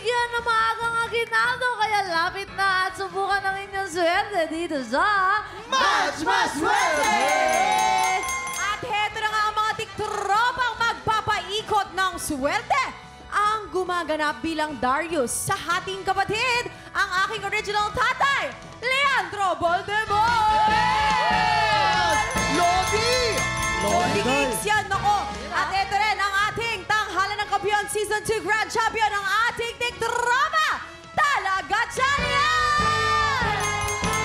bigyan ng maagang aginaldo. Kaya lapit na at subukan ng inyong swerte dito sa... Match Maswerte! At heto na nga ang mga tiktropang magpapaikot ng swerte. Ang gumaganap bilang Darius sa Hating Kapatid, ang aking original tatay, Leandro Voldemort! Lodi! Lodi Kings yan, nako! At ito rin ang ating Tanghalan ng Kampiyon Season 2 Grand Champion, ang ating tiktroma, Talaga Champion!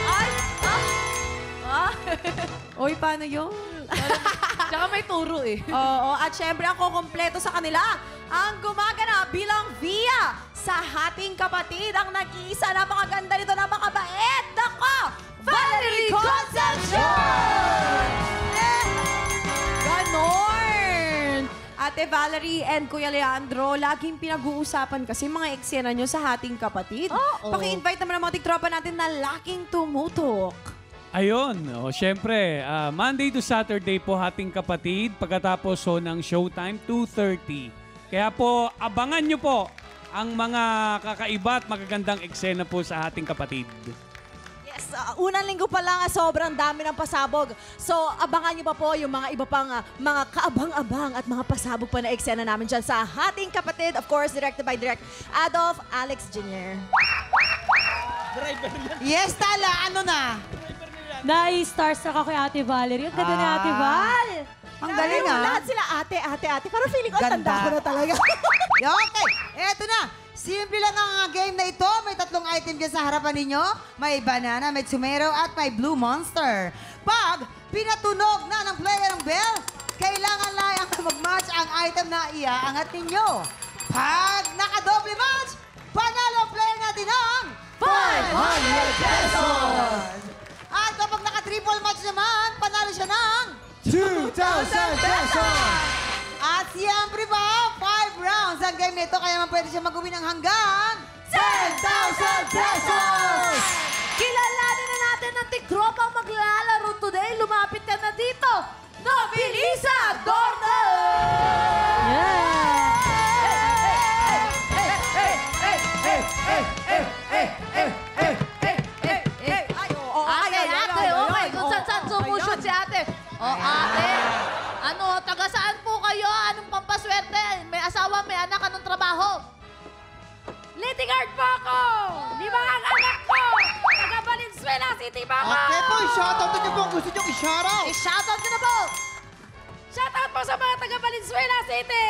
Ay! Oy, paano yun? Tsaka may turo eh. Oo, at syempre ang kukumpleto sa kanila, ang gumaganap bilang Via sa Hating Kapatid, ang nag-iisa, napakaganda nito, napakabait. Nako! Valerie Concepcion! Ganon! Ate Valerie and Kuya Leandro, laging pinag-uusapan kasi mga eksena nyo sa Hating Kapatid. Oo. Paki-invite naman ang mga tiktropa natin na laking tumutok. Ayun, syempre, Monday to Saturday po Hating Kapatid, pagkatapos ng Showtime, 2:30. Kaya po, abangan nyo po ang mga kakaiba at magagandang eksena po sa Hating Kapatid. Yes, unang linggo pa lang, sobrang dami ng pasabog. So, abangan niyo pa po yung mga iba pang mga kaabang-abang at mga pasabog pa na eksena namin dyan sa Hating Kapatid. Of course, directed by Direct Adolf Alex Jr. Yes, Tala, ano na? Na-starstruck ako kay Ate Valerie. Ang ganda ni Ate Val. Ang galing Lahat sila ate. Parang feeling ko, Ganda. tanda ko na talaga. Okay, eto na. Simple lang ang game na ito. May 3 item dyan sa harapan ninyo. May banana, may tomato, at may blue monster. Pag pinatunog na ng player ng bell, kailangan lang mag-match ang item na iaangat ninyo. Pag nakadoble match, panalo ang player natin ng 500 pesos! At kapag naka-triple match naman, panalo siya ng 2,000 pesos! At siyempre ba, 5 rounds ang game nito, kaya man pwede siya mag-uwi ng hanggang 10,000 pesos! Kilalanin na natin ang tiktropang maglalaro today. Lumapit ka na dito. Nobilisa Dornel! Sumushoot si ate. O ate, ano, taga saan po kayo? Anong pampaswerte? May asawa, may anak, anong trabaho? Lady Guard po ako! 5 ang anak ko! Taga Valenzuela City po ako! Okay po, shoutout niyo po ang gusto niyo i-shoutout. I-shoutout ko na po! Shoutout po sa mga taga Valenzuela City!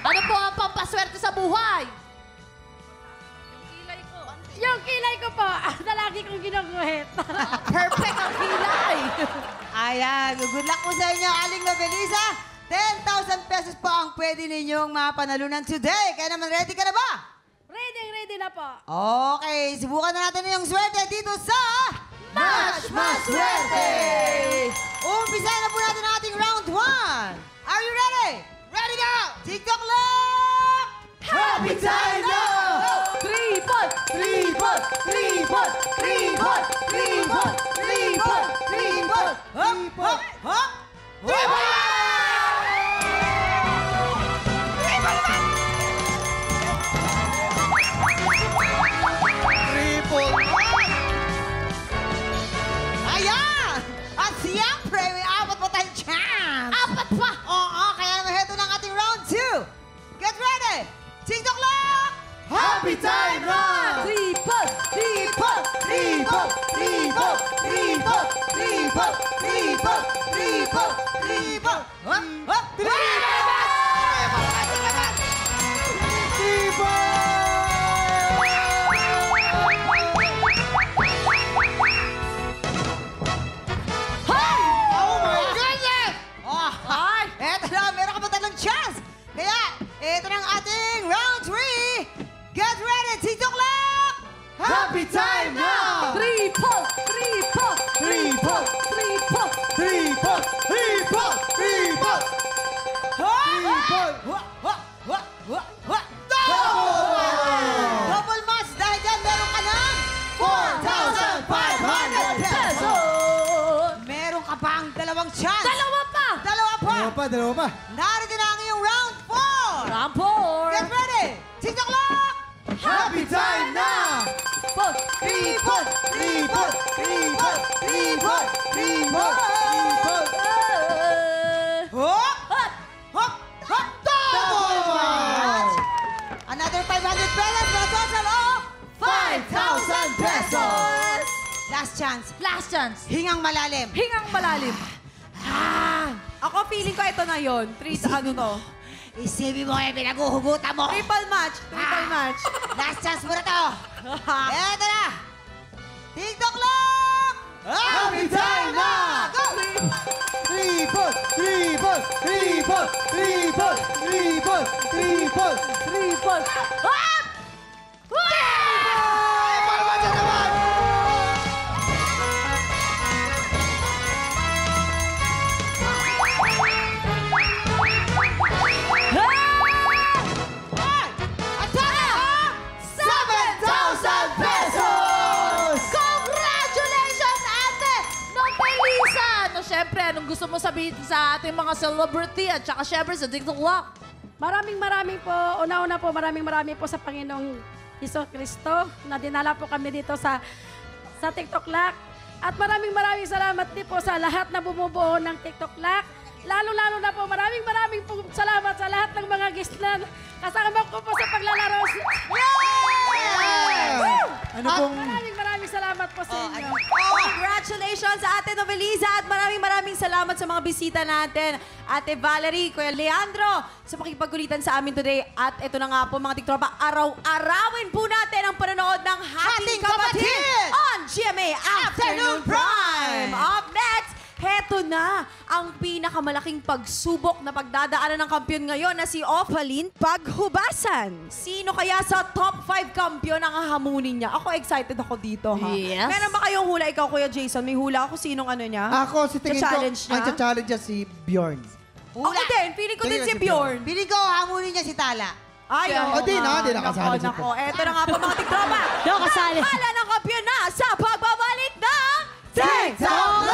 Ano po ang pampaswerte sa buhay? Yung kilay ko po, na lagi kong ginuguhit. Perfect ang kilay! Ayan, good luck po sa inyo, Aling Novelisa. 10,000 pesos po ang pwede ninyong mapanalunan today. Kaya naman, ready ka na ba? Ready na po. Okay, subukan na natin yung swerte dito sa Match Maswerte! Umpisa na po natin ang ating round 1. Are you ready? Ready now! TikTok lock! Happy time now! Triple! Triple! Triple! Triple! Triple! Triple! Triple! Hop! Hop! Hop! Triple! Ayan! At siyempre, may 4 pa tayong chance! 4 pa! Oo, kaya naman heto ng ating round 2. Get ready! TikTok lock! Happy time now! Triple! Triple! Triple! Triple! Triple! Triple! Triple! Triple! Triple! Hop! Hop! Oh my goodness! Oh, eto na, meron ka pa talang chance. Kaya, eto na ang ating round 3. Get ready, TikTok lock! Happy time now! Triple! Triple! Triple! Triple! Triple! Triple! Triple! Triple! Double match dahil dyan meron ka ng 4,500 pesos! Meron ka pang 2 chance! Dalawa pa! Dalawa pa! Dalawa pa. Narito na ang iyong round 4! Round 4! Get ready! Last chance. Last chance. Hingang malalim. Hingang malalim. Ako feeling ko ito na yon. Ano to? Isipin mo yung pinaguhugutan mo. Triple match. Triple match. Last chance mo na to. Eto na. TikTok lock! Happy time na! Go! Triple! Triple! Triple! Triple! Triple! Triple! Triple. Up! Ay, palma dyan naman! At sana, 7,000 pesos! Congratulations, Ate Nobelisa! No, syempre, anong gusto mo sabihin sa ating mga celebrity at saka syempre sa TikTok Lock? Maraming po, una-una po, maraming po sa Panginoong Hesus Kristo na dinala po kami dito sa TikTok Lock. At maraming salamat din po sa lahat na bumubuo ng TikTok Lock. Lalo-lalo na po, maraming po salamat sa lahat ng mga guest na kasama ko po sa paglalaro. Ano pong... Maraming salamat po sa inyo. Congratulations sa Ate Novelisa at maraming salamat sa mga bisita natin. Ate Valerie, Kuya Leandro, sa pakipagkulitan sa amin today. At ito na nga po mga tiktropa, araw-arawin po natin ang panonood ng Hating Kapatid on GMA Afternoon Prime. Up next, heto na ang pinakamalaking pagsubok na pagdadaanan ng kampiyon ngayon na si Opalyn Paghubasan. Sino kaya sa top 5 kampiyon ang hahamunin niya? Ako excited ako dito, ha? Yes. Meron ba kayong hula? Ikaw, Kuya Jason, may hula ako sinong ano niya? Ako, si tingin ko, Cha-challenge niya? ang cha-challenge niya si Bjorn. Ako din, feeling ko din si Bjorn. Piling ko, hamunin niya si Tala. Ay, O, di na, di nakasali si Nako, eto na nga po mga tiktropa. Di ako kasali. Hala ng kampiyon na sa pagbabalik ng TikTok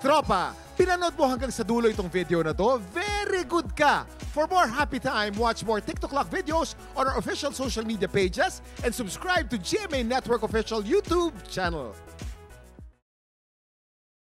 Tropa, pinanood mo hanggang sa dulo itong video na to? Very good ka! For more happy time, watch more TikTok Lock videos on our official social media pages and subscribe to GMA Network official YouTube channel.